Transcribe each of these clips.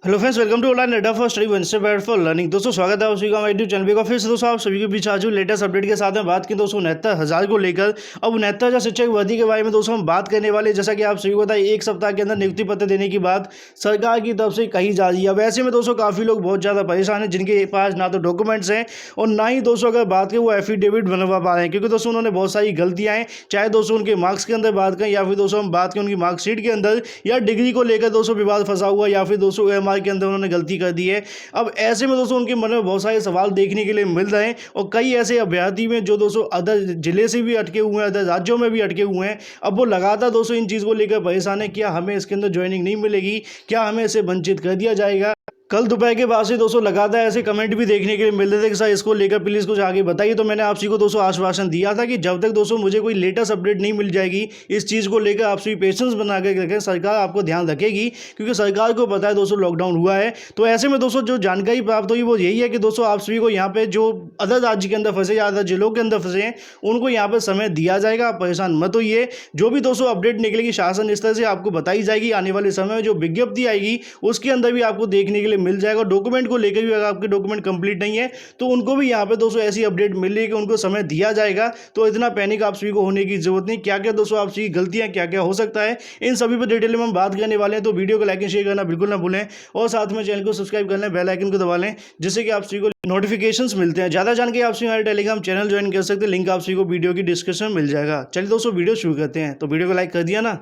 Hello friends, welcome to online Adda for study one step ahead for learning. दोस्तों स्वागत है आप सभी का हमारे यूट्यूब चैनल पे। फिर से दोस्तों आप सभी के बीच आज लेटेस्ट अपडेट के साथ में बात की दोस्तों 69,000 को लेकर। अब 69,000 शिक्षक भर्ती के बारे में दोस्तों हम बात करने वाले। जैसा कि आप सभी को पता है, एक सप्ताह के अंदर नियुक्ति पत्र देने की बात सरकार की तरफ से कही जा रही है। अब ऐसे में दोस्तों काफ़ी लोग बहुत ज़्यादा परेशान हैं, जिनके पास ना तो डॉक्यूमेंट्स हैं और ना ही दोस्तों अगर बात करें वो एफिडेविट बनवा पा रहे हैं, क्योंकि दोस्तों उन्होंने बहुत सारी गलतियाँ हैं। चाहे दोस्तों उनके मार्क्स के अंदर बात करें या फिर दोस्तों हम बात करें उनकी मार्कशीट के अंदर या डिग्री को लेकर दोस्तों विवाद फंसा हुआ, या फिर दोस्तों OMR के अंदर उन्होंने गलती कर दी है। अब ऐसे में दोस्तों उनके मन में बहुत सारे सवाल देखने के लिए मिल रहे हैं और कई ऐसे अभ्यर्थी में जो दोस्तों अदर जिले से भी अटके हुए हैं, अदर राज्यों में भी अटके हुए हैं। अब वो लगातार दोस्तों इन चीज़ को लेकर परेशान है, क्या हमें इसके अंदर ज्वाइनिंग नहीं मिलेगी, क्या हमें इसे वंचित कर दिया जाएगा। कल दोपहर के बाद से दोस्तों लगातार ऐसे कमेंट भी देखने के लिए मिल रहे थे कि सर इसको लेकर प्लीज़ कुछ आगे बताइए। तो मैंने आप सभी को दोस्तों आश्वासन दिया था कि जब तक दोस्तों मुझे कोई लेटेस्ट अपडेट नहीं मिल जाएगी इस चीज़ को लेकर आप सभी पेशेंस बना के रखें, सरकार आपको ध्यान रखेगी, क्योंकि सरकार को पता है दोस्तों लॉकडाउन हुआ है। तो ऐसे में दोस्तों जो जानकारी प्राप्त हुई वो यही है कि दोस्तों आप सभी को यहाँ पे जो अदर राज्य के अंदर फंसे या अदर जिलों के अंदर फंसे हैं उनको यहाँ पर समय दिया जाएगा। आप परेशान मत होइए, जो भी दोस्तों अपडेट निकलेगी शासन स्तर से आपको बताई जाएगी। आने वाले समय में जो विज्ञप्ति आएगी उसके अंदर भी आपको देखने के लिए मिल जाएगा। डॉक्यूमेंट को लेकर भी अगर आपके डॉक्यूमेंट कंप्लीट नहीं है तो उनको भी यहाँ पे दोस्तों ऐसी अपडेट मिल रही है कि उनको समय दिया जाएगा। तो इतना पैनिक आप सभी को होने की जरूरत नहीं। क्या क्या दोस्तों आप सभी गलतियां क्या क्या हो सकता है, इन सभी पर डिटेल में हम बात करने वाले हैं। तो वीडियो को लाइक एंड शेयर करना बिल्कुल ना भूलें और साथ में चैनल को सब्सक्राइब कर लें, बेल आइकन को दबा लें, जिससे कि आप सभी को नोटिफिकेशंस मिलते हैं। ज़्यादा जानकारी आप सभी हमारे टेलीग्राम चैनल ज्वाइन कर सकते हैं, लिंक आप सभी को वीडियो की डिस्क्रिप्शन में मिल जाएगा। चलिए दोस्तों वीडियो शुरू करते हैं। तो वीडियो को लाइक कर दिया ना।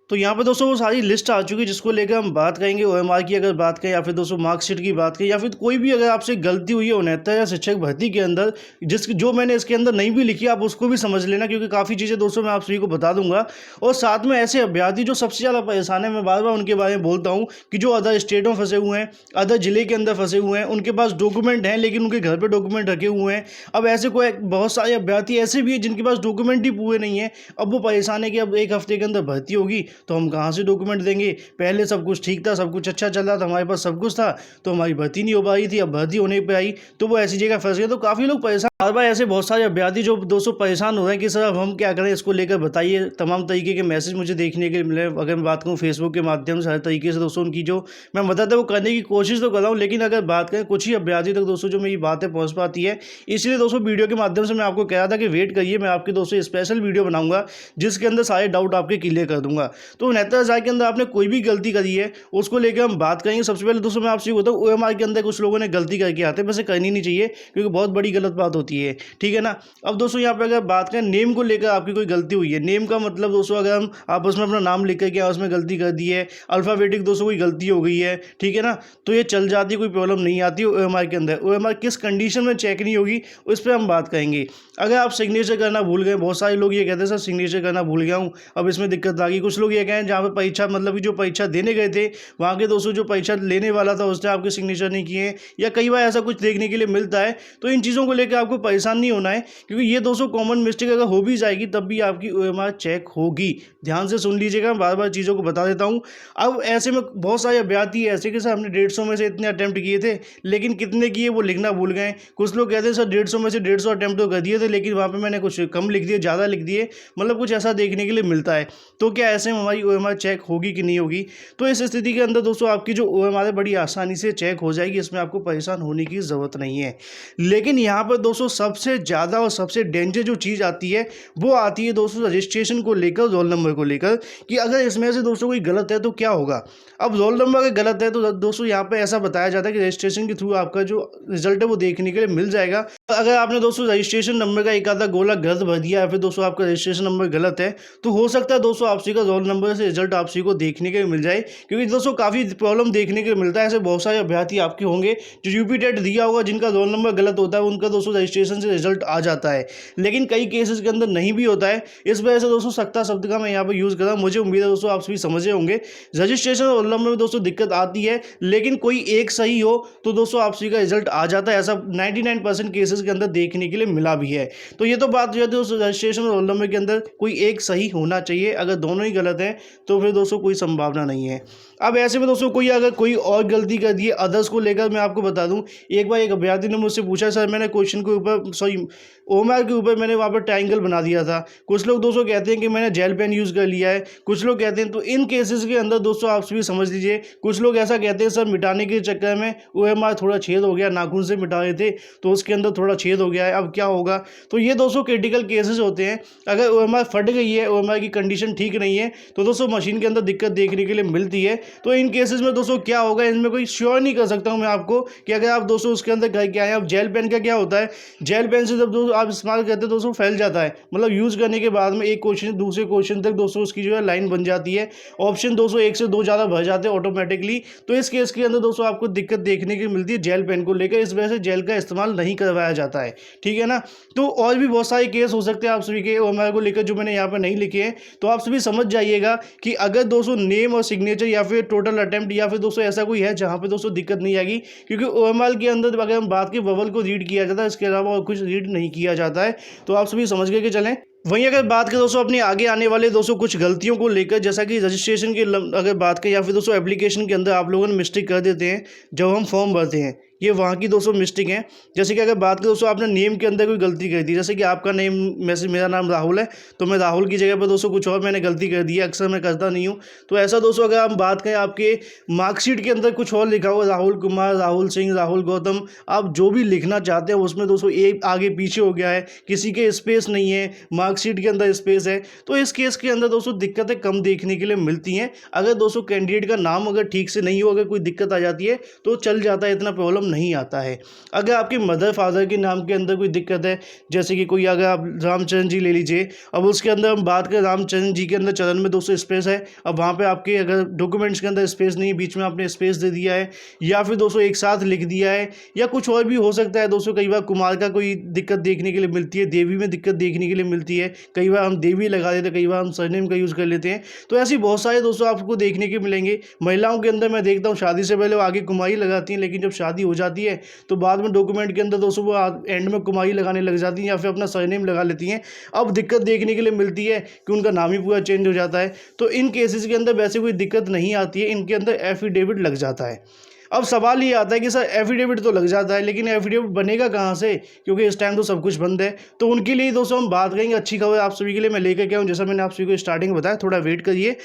तो यहाँ पे दोस्तों वो सारी लिस्ट आ चुकी है जिसको लेकर हम बात करेंगे। OMR की अगर बात करें या फिर दोस्तों मार्कशीट की बात करें या फिर कोई भी अगर आपसे गलती हुई है 69 शिक्षक भर्ती के अंदर, जो मैंने इसके अंदर नहीं भी लिखी आप उसको भी समझ लेना, क्योंकि काफ़ी चीज़ें दोस्तों मैं आप सभी को बता दूंगा। और साथ में ऐसे अभ्यर्थी जो सबसे ज़्यादा परेशान है, मैं बार बार उनके बारे में बोलता हूँ कि जो अदर स्टेटों में फंसे हुए हैं, अदर जिले के अंदर फंसे हुए हैं, उनके पास डॉक्यूमेंट हैं लेकिन उनके घर पर डॉक्यूमेंट रखे हुए हैं। अब ऐसे कोई बहुत सारे अभ्यर्थी ऐसे भी हैं जिनके पास डॉक्यूमेंट ही पूरे नहीं है। अब वो परेशान है कि अब एक हफ्ते के अंदर भर्ती होगी तो हम कहाँ से डॉक्यूमेंट देंगे। पहले सब कुछ ठीक था, सब कुछ अच्छा चल रहा था, हमारे पास सब कुछ था, तो हमारी भर्ती नहीं हो पा रही थी। अब भर्ती होने पे आई तो वो ऐसी जगह फंस गए। तो काफ़ी लोग परेशान, बार बार ऐसे बहुत सारे अभ्यर्थी जो दोस्तों परेशान हो रहे हैं कि सर अब हम क्या करें, इसको लेकर बताइए। तमाम तरीके के मैसेज मुझे देखने के लिए मिले। अगर मैं बात करूँ फेसबुक के माध्यम से हर तरीके से दोस्तों उनकी जो मैं मदद है वो करने की कोशिश तो कर रहा हूँ, लेकिन अगर बात करें कुछ ही अभ्यर्थी तक दोस्तों जो मेरी बातें पहुँच पाती है। इसलिए दोस्तों वीडियो के माध्यम से मैं आपको कह रहा था कि वेट करिए, मैं आपके दोस्तों स्पेशल वीडियो बनाऊंगा जिसके अंदर सारे डाउट आपके क्लियर कर दूंगा। तो 69,000 के अंदर आपने कोई भी गलती करी है उसको लेकर हम बात करेंगे। सबसे पहले दोस्तों मैं आपसे बताऊँ, OMR के अंदर कुछ लोगों ने गलती करके आते हैं, वैसे करनी नहीं चाहिए क्योंकि बहुत बड़ी गलत बात होती है, ठीक है ना। अब दोस्तों यहाँ पे अगर बात करें नेम को लेकर आपकी कोई गलती हुई है, नेम का मतलब दोस्तों अगर हम आपस में अपना नाम लिख करके उसमें गलती कर दी है, अल्फ़ाबेटिक दोस्तों कोई गलती हो गई है, ठीक है ना, तो ये चल जाती है, कोई प्रॉब्लम नहीं आती है OMR के अंदर। OMR किस कंडीशन में चेक नहीं होगी उस पर हम बात करेंगे। अगर आप सिग्नेचर करना भूल गए, बहुत सारे लोग ये कहते हैं सर सिग्नेचर करना भूल गया हूँ, अब इसमें दिक्कत आ गई। कुछ लोग ये कहें जहाँ पर परीक्षा मतलब कि जो परीक्षा देने गए थे वहाँ के दोस्तों जो परीक्षा लेने वाला था उसने आपके सिग्नेचर नहीं किए, या कई बार ऐसा कुछ देखने के लिए मिलता है। तो इन चीज़ों को लेकर आपको परेशान नहीं होना है, क्योंकि ये दोस्तों कॉमन मिस्टेक अगर हो भी जाएगी तब भी आपकी OMR चेक होगी। ध्यान से सुन लीजिएगा, बार बार चीज़ों को बता देता हूँ। अब ऐसे में बहुत सारे अभ्यर्थी ऐसे कि सर हमने 150 में से इतने अटैम्प्ट किए थे लेकिन कितने किए वो लिखना भूल गए। कुछ लोग कहते हैं सर 150 में से 150 अटैम्प्ट तो कर दिए थे लेकिन वहाँ पर मैंने कुछ कम लिख दिए, ज़्यादा लिख दिए, मतलब कुछ ऐसा देखने के लिए मिलता है। तो क्या ऐसे में हमारी OMR चेक होगी कि नहीं होगी? तो इस स्थिति के अंदर दोस्तों आपकी जो OMR है बड़ी आसानी से चेक हो जाएगी, इसमें आपको परेशान होने की ज़रूरत नहीं है। लेकिन यहाँ पर दोस्तों सबसे ज़्यादा और सबसे डेंजर जो चीज़ आती है वो आती है दोस्तों रजिस्ट्रेशन को लेकर, रोल नंबर को लेकर, कि अगर इसमें से दोस्तों कोई गलत है तो क्या होगा। अब रोल नंबर अगर गलत है तो दोस्तों यहाँ पे ऐसा बताया जाता है कि रजिस्ट्रेशन के थ्रू आपका जो रिजल्ट है वो देखने के लिए मिल जाएगा। अगर आपने दोस्तों रजिस्ट्रेशन नंबर का एक आधा गोला गलत भर दिया है, फिर दोस्तों आपका रजिस्ट्रेशन नंबर गलत है, तो हो सकता है दोस्तों आपसी का रोल नंबर से रिजल्ट आपसी को देखने के लिए मिल जाए। क्योंकि दोस्तों काफ़ी प्रॉब्लम देखने के लिए मिलता है। ऐसे बहुत सारे अभ्यर्थी आपके होंगे जो यूपी टेट दिया होगा जिनका रोल नंबर गलत होता है, उनका दोस्तों रजिस्ट्रेशन से रिजल्ट आ जाता है, लेकिन कई केसेस के अंदर नहीं भी होता है। इस वजह से दोस्तों सख्ता शब्द का मैं यहाँ पर यूज़ कर रहा हूँ। मुझे उम्मीद है दोस्तों आप सभी समझे होंगे। रजिस्ट्रेशन और रोल नंबर में दोस्तों दिक्कत आती है, लेकिन कोई एक सही हो तो दोस्तों आप सभी का रिजल्ट आ जाता है। ऐसा 99% केसेस के अंदर देखने के लिए मिला भी है। तो ये तो बात जो है दोस्तों रजिस्ट्रेशन और रोल नंबर के अंदर कोई एक सही होना चाहिए। अगर दोनों ही गलत जाते हैं तो फिर दोस्तों कोई संभावना नहीं है। अब ऐसे में दोस्तों कोई अगर कोई और गलती कर दी है अदर्स को लेकर, मैं आपको बता दूं, एक बार एक अभ्यर्थी ने मुझसे पूछा, सर मैंने क्वेश्चन के ऊपर ओएमआर के ऊपर मैंने वहाँ पर ट्रायंगल बना दिया था। कुछ लोग दोस्तों कहते हैं कि मैंने जेल पेन यूज़ कर लिया है, कुछ लोग कहते हैं। तो इन केसेस के अंदर दोस्तों आप भी समझ लीजिए, कुछ लोग ऐसा कहते हैं सर मिटाने के चक्कर में ओएमआर थोड़ा छेद हो गया, नाखून से मिटा रहे थे तो उसके अंदर थोड़ा छेद हो गया है, अब क्या होगा। तो ये दोस्तों क्रिटिकल केसेस होते हैं। अगर ओएमआर फट गई है, ओएमआर की कंडीशन ठीक नहीं है, तो दोस्तों मशीन के अंदर दिक्कत देखने के लिए मिलती है। तो इन केसेस में दोस्तों क्या होगा, इनमें कोई श्योर नहीं कर सकता हूँ मैं आपको कि अगर आप दोस्तों उसके अंदर क्या है। अब जेल पेन का क्या होता है, जेल पेन से जब दोस्तों आप इस्तेमाल करते हैं दोस्तों फैल जाता है, मतलब यूज़ करने के बाद में एक क्वेश्चन दूसरे क्वेश्चन तक दोस्तों उसकी जो है लाइन बन जाती है, ऑप्शन दोस्तों 1 से 2 ज़्यादा भर जाते हैं ऑटोमेटिकली। तो इस केस के अंदर दोस्तों आपको दिक्कत देखने की मिलती है जेल पेन को लेकर, इस वजह से जेल का इस्तेमाल नहीं करवाया जाता है, ठीक है ना। तो और भी बहुत सारे केस हो सकते हैं आप सभी के ओएमआर को लेकर जो मैंने यहाँ पर नहीं लिखे हैं। तो आप सभी समझ जाइएगा कि अगर दोस्तों नेम और सिग्नेचर या फिर टोटल अटेम्प्ट या फिर दोस्तों ऐसा कोई है जहाँ पे दोस्तों दिक्कत नहीं आएगी, क्योंकि ओएमआर के अंदर अगर हम बात की ववल को रीड किया जाता है, इसके अलावा और कुछ रीड नहीं किया जाता है। तो आप सभी समझ गए कि चलें। वहीं अगर बात करें दोस्तों अपने आगे आने वाले दोस्तों कुछ गलतियों को लेकर, जैसा कि रजिस्ट्रेशन की अगर बात करें या फिर दोस्तों एप्लीकेशन के अंदर आप लोगों ने मिस्टेक कर देते हैं जब हम फॉर्म भरते हैं, ये वहाँ की दोस्तों मिस्टेक है। जैसे कि अगर बात करें दोस्तों आपने नेम के अंदर कोई गलती कर दी, जैसे कि आपका नेम मेरा नाम राहुल है तो मैं राहुल की जगह पर दोस्तों कुछ और मैंने गलती कर दी है, अक्सर मैं करता नहीं हूँ। तो ऐसा दोस्तों अगर हम बात करें आपके मार्कशीट के अंदर कुछ और लिखा हुआ, राहुल कुमार, राहुल सिंह, राहुल गौतम, आप जो भी लिखना चाहते हैं उसमें दोस्तों एक आगे पीछे हो गया है, किसी के स्पेस नहीं है, मार्कशीट के अंदर स्पेस है, तो इस केस के अंदर दोस्तों दिक्कतें कम देखने के लिए मिलती हैं। अगर दोस्तों कैंडिडेट का नाम अगर ठीक से नहीं हो, अगर कोई दिक्कत आ जाती है तो चल जाता है, इतना प्रॉब्लम नहीं आता है। अगर आपके मदर फादर के नाम के अंदर कोई दिक्कत है, जैसे कि कोई अगर आप रामचंद्र जी ले लीजिए, अब उसके अंदर हम बात करें रामचंद्र जी के अंदर चरण में दोस्तों स्पेस है, अब वहाँ पे आपके अगर डॉक्यूमेंट्स के अंदर स्पेस नहीं है, बीच में आपने स्पेस दे दिया है या फिर दोस्तों एक साथ लिख दिया है या कुछ और भी हो सकता है दोस्तों। कई बार कुमार का कोई दिक्कत देखने के लिए मिलती है, देवी में दिक्कत देखने के लिए मिलती है, कई बार हम देवी लगा देते हैं, कई बार हम सरनेम का यूज़ कर लेते हैं। तो ऐसी बहुत सारे दोस्तों आपको देखने के मिलेंगे। महिलाओं के अंदर मैं देखता हूँ शादी से पहले वो आगे कुमारी लगाती हैं, लेकिन जब शादी हो जाती है तो बाद में डॉक्यूमेंट के अंदर दोस्तों वो एंड में कुमारी लगाने लग जाती हैं या फिर अपना सरनेम लगा लेती हैं। अब दिक्कत देखने के लिए मिलती है कि उनका नाम ही पूरा चेंज हो जाता है। तो इन केसेस के अंदर वैसे कोई दिक्कत नहीं आती है, इनके अंदर एफिडेविट लग जाता है। अब सवाल ये आता है कि सर एफिडेविट तो लग जाता है लेकिन एफिडेविट बनेगा कहाँ से, क्योंकि इस टाइम तो सब कुछ बंद है। तो उनके लिए दोस्तों हम बात करेंगे, अच्छी खबर आप सभी के लिए मैं लेकर के आऊँ, जैसा मैंने आप सभी को स्टार्टिंग में बताया, थोड़ा वेट करिए।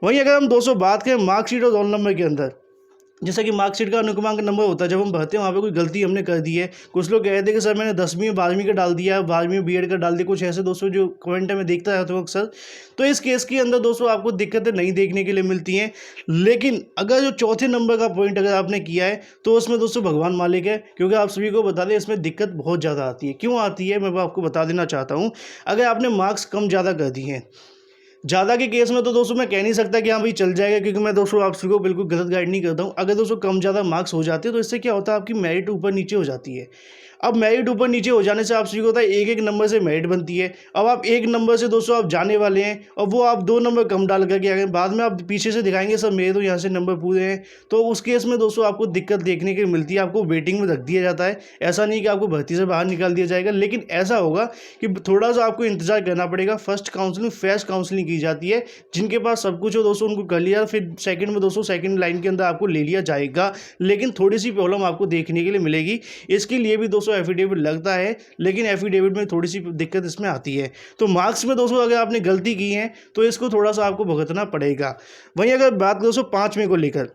वहीं अगर हम दोस्तों बात करें मार्कशीट और रोल नंबर के अंदर, जैसा कि मार्कशीट का अनुक्रमांक नंबर होता है, जब हम भरते हैं वहाँ पे कोई गलती हमने कर दी है। कुछ लोग कहते हैं कि सर मैंने 10वीं 12वीं का डाल दिया, 12वीं बीएड का डाल दिया, कुछ ऐसे दोस्तों जो कमेंट में देखता रहता हूँ अक्सर। तो इस केस के अंदर दोस्तों आपको दिक्कतें नहीं देखने के लिए मिलती हैं। लेकिन अगर जो चौथे नंबर का पॉइंट अगर आपने किया है तो उसमें दोस्तों भगवान मालिक है, क्योंकि आप सभी को बता दें इसमें दिक्कत बहुत ज़्यादा आती है। क्यों आती है मैं आपको बता देना चाहता हूँ। अगर आपने मार्क्स कम ज़्यादा कर दिए हैं, ज़्यादा के केस में तो दोस्तों मैं कह नहीं सकता कि हाँ भाई चल जाएगा, क्योंकि मैं दोस्तों आप सभी को बिल्कुल गलत गाइड नहीं करता हूँ। अगर दोस्तों कम ज़्यादा मार्क्स हो जाते हैं तो इससे क्या होता है, आपकी मेरिट ऊपर नीचे हो जाती है। अब मेरिट ऊपर नीचे हो जाने से आप सभी को होता है एक एक नंबर से मेरिट बनती है। अब आप एक नंबर से दोस्तों आप जाने वाले हैं और वो आप 2 नंबर कम डाल करके आगे बाद में आप पीछे से दिखाएंगे सर मेरे तो यहाँ से नंबर पूरे हैं, तो उस केस में दोस्तों आपको दिक्कत देखने की मिलती है। आपको वेटिंग में रख दिया जाता है। ऐसा नहीं कि आपको भर्ती से बाहर निकाल दिया जाएगा, लेकिन ऐसा होगा कि थोड़ा सा आपको इंतजार करना पड़ेगा। फर्स्ट काउंसलिंग फेस्ट काउंसलिंग की जाती है, जिनके पास सब कुछ हो दोस्तों उनको कर लिया, फिर सेकंड में दोस्तों सेकंड लाइन के अंदर आपको ले लिया जाएगा। लेकिन थोड़ी सी प्रॉब्लम आपको देखने के लिए मिलेगी। इसके लिए भी दोस्तों एफिडेविट लगता है, लेकिन एफिडेविट में थोड़ी सी दिक्कत इसमें आती है। तो मार्क्स में दोस्तों अगर आपने गलती की है तो इसको थोड़ा सा आपको भुगतना पड़ेगा। वहीं अगर बात दोस्तों 5वें को लेकर,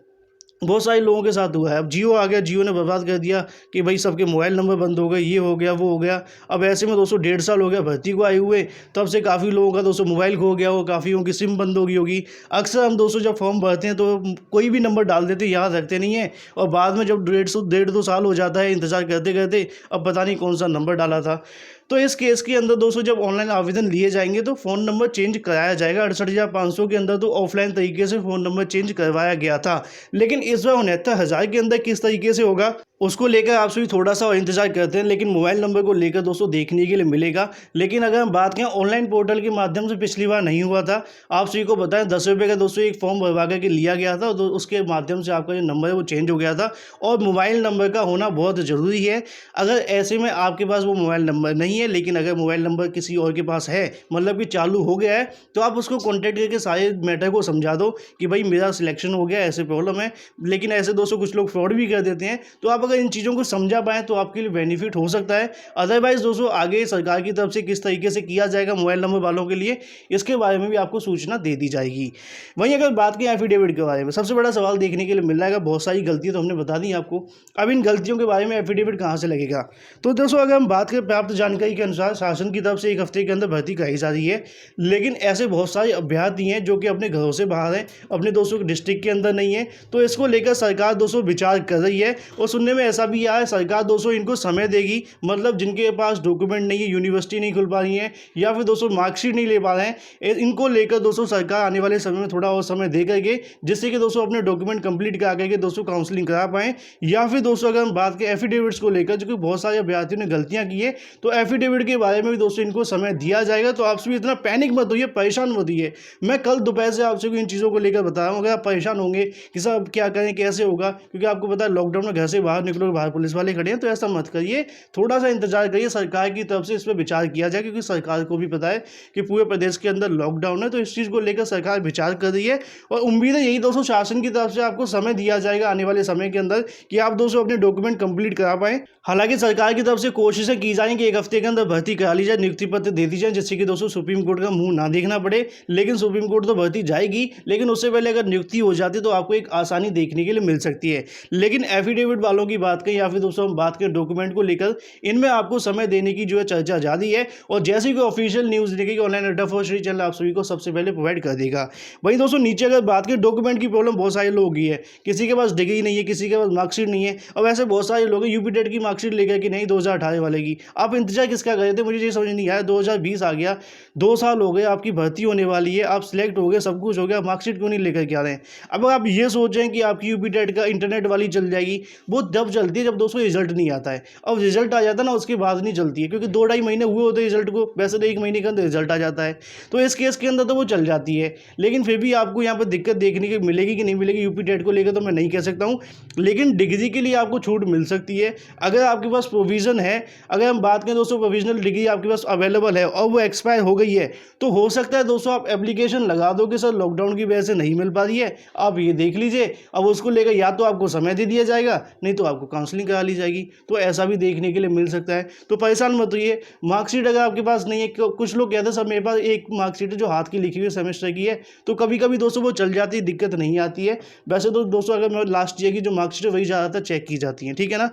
बहुत सारे लोगों के साथ हुआ है। अब जियो आ गया, जियो ने बर्बाद कर दिया कि भाई सबके मोबाइल नंबर बंद हो गए, ये हो गया वो हो गया। अब ऐसे में दोस्तों 1.5 साल हो गया भर्ती को आए हुए, तब से काफ़ी लोगों का दोस्तों मोबाइल खो गया हो, काफ़ियों की सिम बंद हो गई होगी। अक्सर हम दोस्तों जब फॉर्म भरते हैं तो कोई भी नंबर डाल देते हैं, याद रखते नहीं है, और बाद में जब 1.5-2 साल हो जाता है इंतज़ार करते करते, अब पता नहीं कौन सा नंबर डाला था। तो इस केस के अंदर दोस्तों जब ऑनलाइन आवेदन लिए जाएंगे तो फ़ोन नंबर चेंज कराया जाएगा। 68,500 के अंदर तो ऑफलाइन तरीके से फ़ोन नंबर चेंज करवाया गया था, लेकिन इस बार 69,000 के अंदर किस तरीके से होगा उसको लेकर आप सभी थोड़ा सा और इंतजार करते हैं, लेकिन मोबाइल नंबर को लेकर दोस्तों देखने के लिए मिलेगा। लेकिन अगर हम बात करें ऑनलाइन पोर्टल के माध्यम से पिछली बार नहीं हुआ था। आप सभी को बताएं 10 रुपये का दोस्तों एक फॉर्म भरवा करके लिया गया था, तो उसके माध्यम से आपका जो नंबर है वो चेंज हो गया था। और मोबाइल नंबर का होना बहुत ज़रूरी है। अगर ऐसे में आपके पास वो मोबाइल नंबर नहीं है, लेकिन अगर मोबाइल नंबर किसी और के पास है, मतलब कि चालू हो गया है, तो आप उसको कॉन्टैक्ट करके सारे मैटर को समझा दो कि भाई मेरा सिलेक्शन हो गया, ऐसे प्रॉब्लम है। लेकिन ऐसे दोस्तों कुछ लोग फ्रॉड भी कर देते हैं, तो आप अगर इन चीज़ों को समझा पाएँ तो आपके लिए बेनिफिट हो सकता है। अदरवाइज़ दोस्तों आगे सरकार की तरफ से किस तरीके से किया जाएगा मोबाइल नंबर वालों के लिए, इसके बारे में भी आपको सूचना दे दी जाएगी। वहीं अगर बात करें एफिडेविट के बारे में, सबसे बड़ा सवाल देखने के लिए मिल रहा है। बहुत सारी गलतियाँ तो हमने बता दी आपको, अब इन गलतियों के बारे में एफिडेविट कहाँ से लगेगा। तो दोस्तों अगर हम बात करें प्राप्त जानकारी के अनुसार शासन की तरफ से 1 हफ्ते के अंदर भर्ती कराई जा रही है। लेकिन ऐसे बहुत सारे अभ्यर्थी हैं जो कि अपने घरों से बाहर हैं, अपने दोस्तों के डिस्ट्रिक्ट के अंदर नहीं है। तो इसको लेकर सरकार दोस्तों विचार कर रही है। और सुनने में ऐसा भी आया है सरकार दोस्तों इनको समय देगी, मतलब जिनके पास डॉक्यूमेंट नहीं है, यूनिवर्सिटी नहीं खुल पा रही है, या फिर दोस्तों मार्कशीट नहीं ले पा रहे हैं, इनको लेकर दोस्तों सरकार आने वाले समय में थोड़ा और समय दे करके, जिससे कि दोस्तों अपने डॉक्यूमेंट कंप्लीट करा करके दोस्तों काउंसलिंग करा पाएँ। या फिर दोस्तों अगर हम बात करें एफिडेविट्स को लेकर, जो कि बहुत सारे अभ्यर्थियों ने गलतियां की है, तो एफिडेविट के बारे में भी दोस्तों इनको समय दिया जाएगा। तो आप सभी इतना पैनिक मत होइए, परेशान मत होइए। मैं कल दोपहर से आपसे इन चीज़ों को लेकर बता रहा हूँ। अगर आप परेशान होंगे कि साहब क्या करें, कैसे होगा, क्योंकि आपको पता है लॉकडाउन में घर से बाहर निकलोगे, बाहर पुलिस वाले खड़े हैं, तो ऐसा मत करिए। थोड़ा सा इंतजार करिए, सरकार की तरफ से इस पर विचार किया जाए, क्योंकि सरकार को भी पता है कि पूरे प्रदेश के अंदर लॉकडाउन है। तो इस चीज़ को लेकर सरकार विचार कर रही है, और उम्मीद है यही दोस्तों शासन की तरफ से आपको समय दिया जाएगा आने वाले समय के अंदर कि आप दोस्तों अपने डॉक्यूमेंट कंप्लीट करा पाएं। हालांकि सरकार की तरफ से कोशिशें की जाएं कि 1 हफ्ते के अंदर भर्ती करा ली जाए, नियुक्ति पत्र दे दी जाए, जिससे कि दोस्तों सुप्रीम कोर्ट का मुंह ना देखना पड़े। लेकिन सुप्रीम कोर्ट तो भर्ती जाएगी, लेकिन उससे पहले अगर नियुक्ति हो जाती तो आपको एक आसानी देखने के लिए मिल सकती है। लेकिन एफिडेविट वालों की बात करें या फिर दोस्तों हम बात करें डॉक्यूमेंट को लेकर, इनमें आपको समय देने की जो है चर्चा जारी है। और जैसे कोई ऑफिशियल न्यूज़ निकलेगी online Adda for study channel आप सभी को सबसे पहले प्रोवाइड कर देगा। वहीं दोस्तों नीचे अगर बात करें डॉक्यूमेंट की प्रॉब्लम बहुत सारे लोगों की है, किसी के पास डिग्री नहीं है, किसी के पास मार्कशीट नहीं है। अब ऐसे बहुत सारे लोग हैं यूपी टेट की मार्कशीट लेकर कि नहीं 2018 वाले की, आप इंतजार किसका कर रहे थे, मुझे ये समझ नहीं आया। 2020 आ गया, 2 साल हो गए, आपकी भर्ती होने वाली है, आप सिलेक्ट हो गए, सब कुछ हो गया, मार्कशीट क्यों नहीं लेकर के आ रहे हैं। अब आप ये सोच रहे हैं कि आपकी यूपी टेट का इंटरनेट वाली चल जाएगी, वो जब चलती है जब दोस्तों रिजल्ट नहीं आता है। अब रिजल्ट आ जाता है ना, उसके बाद नहीं चलती है, क्योंकि 2-2.5 महीने हुए होते हैं रिजल्ट को, वैसे तो 1 महीने के अंदर रिजल्ट आ जाता है। तो इस केस के अंदर तो वो चल जाती है। लेकिन फिर भी आपको यहाँ पर दिक्कत देखने की मिलेगी कि नहीं मिलेगी यूपी टेट को लेकर तो मैं नहीं कह सकता हूँ। लेकिन डिग्री के लिए आपको छूट मिल सकती है अगर आपके पास प्रोविज़न है। अगर हम बात करें दोस्तों प्रोविजनल डिग्री आपके पास अवेलेबल है और वो एक्सपायर हो गई है, तो हो सकता है दोस्तों आप एप्लीकेशन लगा दो कि सर लॉकडाउन की वजह से नहीं मिल पा रही है, आप ये देख लीजिए। अब उसको लेकर या तो आपको समय दे दिया जाएगा, नहीं तो आपको काउंसलिंग करा ली जाएगी। तो ऐसा भी देखने के लिए मिल सकता है। तो परेशान मत होइए। मार्कशीट अगर आपके पास नहीं है, कुछ लोग कहते हैं सर मेरे पास एक मार्कशीट है जो हाथ की लिखी हुई सेमेस्टर की है, तो कभी कभी दोस्तों वो चल जाती है, दिक्कत नहीं आती है। वैसे तो दोस्तों अगर मैं लास्ट ईयर की जो मार्कशीट है वही ज़्यादातर चेक की जाती है, ठीक है ना।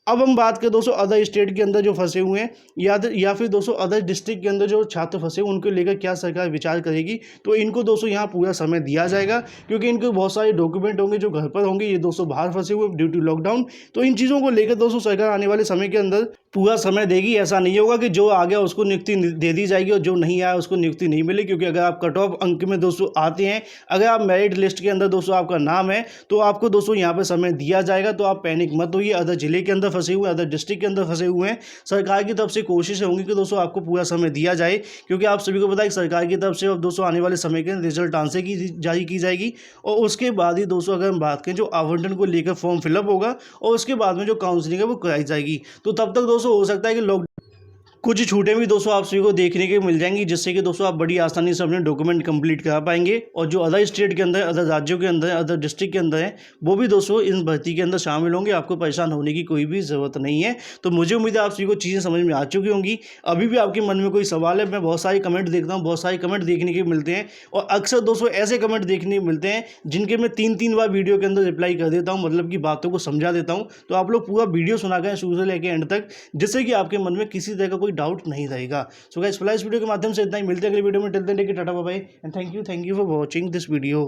अब हम बात करें दोस्तों अदर स्टेट के अंदर जो फंसे हुए हैं या फिर दोस्तों अदर डिस्ट्रिक्ट के अंदर जो छात्र फंसे हैं उनको लेकर क्या सरकार विचार करेगी। तो इनको दोस्तों यहाँ पूरा समय दिया जाएगा, क्योंकि इनको बहुत सारे डॉक्यूमेंट होंगे जो घर पर होंगे, ये दोस्तों बाहर फंसे हुए ड्यू टू लॉकडाउन। तो इन चीज़ों को लेकर दोस्तों सरकार आने वाले समय के अंदर पूरा समय देगी। ऐसा नहीं होगा कि जो आ गया उसको नियुक्ति दे दी जाएगी और जो नहीं आया उसको नियुक्ति नहीं मिलेगी। क्योंकि अगर आप कट ऑफ अंक में दोस्तों आते हैं, अगर आप मेरिट लिस्ट के अंदर दोस्तों आपका नाम है, तो आपको दोस्तों यहाँ पर समय दिया जाएगा। तो आप पैनिक मत होइए। अदर जिले के अंदर फंसे हुए, अदर डिस्ट्रिक्ट के अंदर फंसे हुए हैं, सरकार की तरफ से कोशिश होंगी कि दोस्तों आपको पूरा समय दिया जाए। क्योंकि आप सभी को पता है कि सरकार की तरफ से अब दोस्तों आने वाले समय के रिजल्ट आंसर की जारी की जाएगी, और उसके बाद ही दोस्तों अगर हम बात करें जो आवंटन को लेकर फॉर्म फिलअप होगा और उसके बाद में जो काउंसलिंग है वो कराई जाएगी। तो तब तक दोस्तों हो सकता है कि कुछ छूटें भी दोस्तों आप सभी को देखने के मिल जाएंगी, जिससे कि दोस्तों आप बड़ी आसानी से अपने डॉक्यूमेंट कंप्लीट करा पाएंगे। और जो अदर स्टेट के अंदर, अदर राज्यों के अंदर, अदर डिस्ट्रिक्ट के अंदर हैं, वो भी दोस्तों इन भर्ती के अंदर शामिल होंगे। आपको परेशान होने की कोई भी ज़रूरत नहीं है। तो मुझे उम्मीद है आप सभी को चीज़ें समझ में आ चुकी होंगी। अभी भी आपके मन में कोई सवाल है, मैं बहुत सारे कमेंट देखता हूँ, बहुत सारे कमेंट देखने के मिलते हैं, और अक्सर दोस्तों ऐसे कमेंट देखने मिलते हैं जिनके मैं 3-3 बार वीडियो के अंदर रिप्लाई कर देता हूँ, मतलब कि बातों को समझा देता हूँ। तो आप लोग पूरा वीडियो सुना करें शुरू से लेकर एंड तक, जिससे कि आपके मन में किसी तरह का कोई डाउट नहीं रहेगा। सो गाइस फिलहाल इस वीडियो के माध्यम से इतना ही। मिलते हैं अगले वीडियो में। Till then take care, tata bye bye and thank you for watching this video.